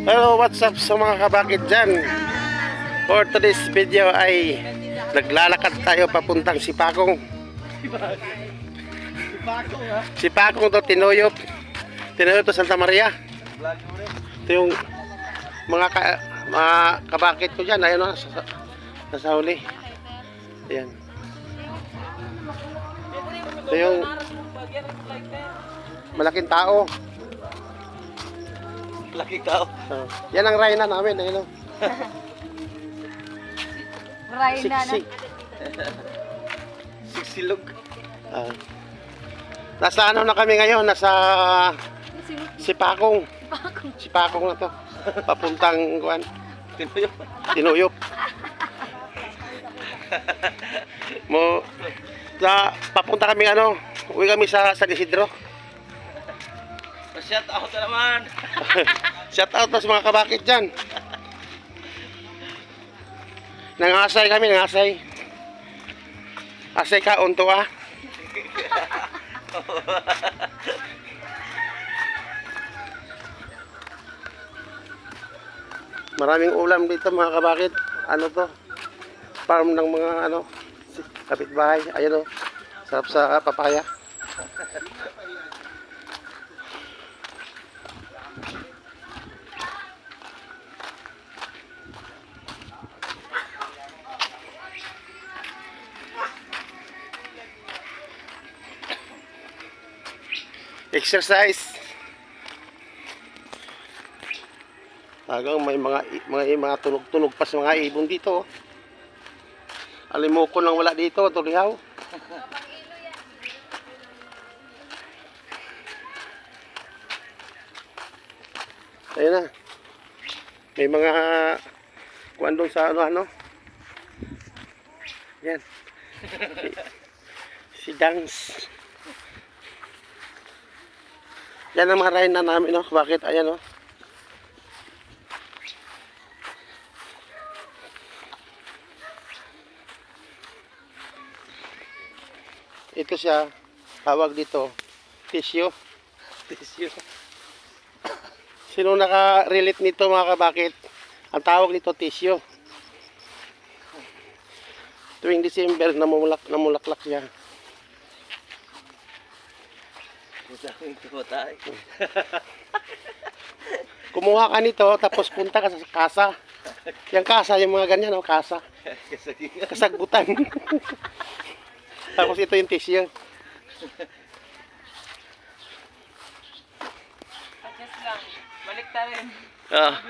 Hello, what's up sa mga kabakit dyan? For today's video ay naglalakad tayo papuntang Sipakong. Sipakong to, Tinuyop to Santa Maria. Ito yung mga kabakit ko dyan. Ayun o, nasa huli. Ayan. Ito yung malaking tao. Malaking tao. Yan ang rayna namin. Ayun o. Rayna na. Siksilog. Nasa ano na kami ngayon? Nasa Sipakong. Sipakong na to. Papuntang kuan. Tinuyop. Tinuyop. Papunta kami ano, uwi kami sa San Isidro. Shout out na naman. Shout out sa mga kabakit dyan. Nangasay kami, nangasay. Asay ka, unto ah. Maraming ulam dito mga kabakit. Ano to? Farm ng mga ano, kapitbahay. Ayan o. Sarap sa papaya. Exercise. Tagang may mga tunog-tunog pa sa mga ibon dito. Alimoko lang wala dito, tulihaw. Ayun na. May mga kuwan doon sa ano. Yan. Si Dance. Yan ang mga rayna namin, no? Bakit? Ayan, no? Ito siya, tawag dito, tissue. Tissue. Sino naka-relate nito mga kabakit? Ang tawag nito tissue. Tuwing December, namulaklak siya. Daming tumatay. Kumuha ka nito, tapos punta ka sa kasa. Yung kasa, yung mga ganyan, no? Kasa. Kasagbutan. Tapos ito yung tissue. Adjust lang. Balik ta rin. Ah.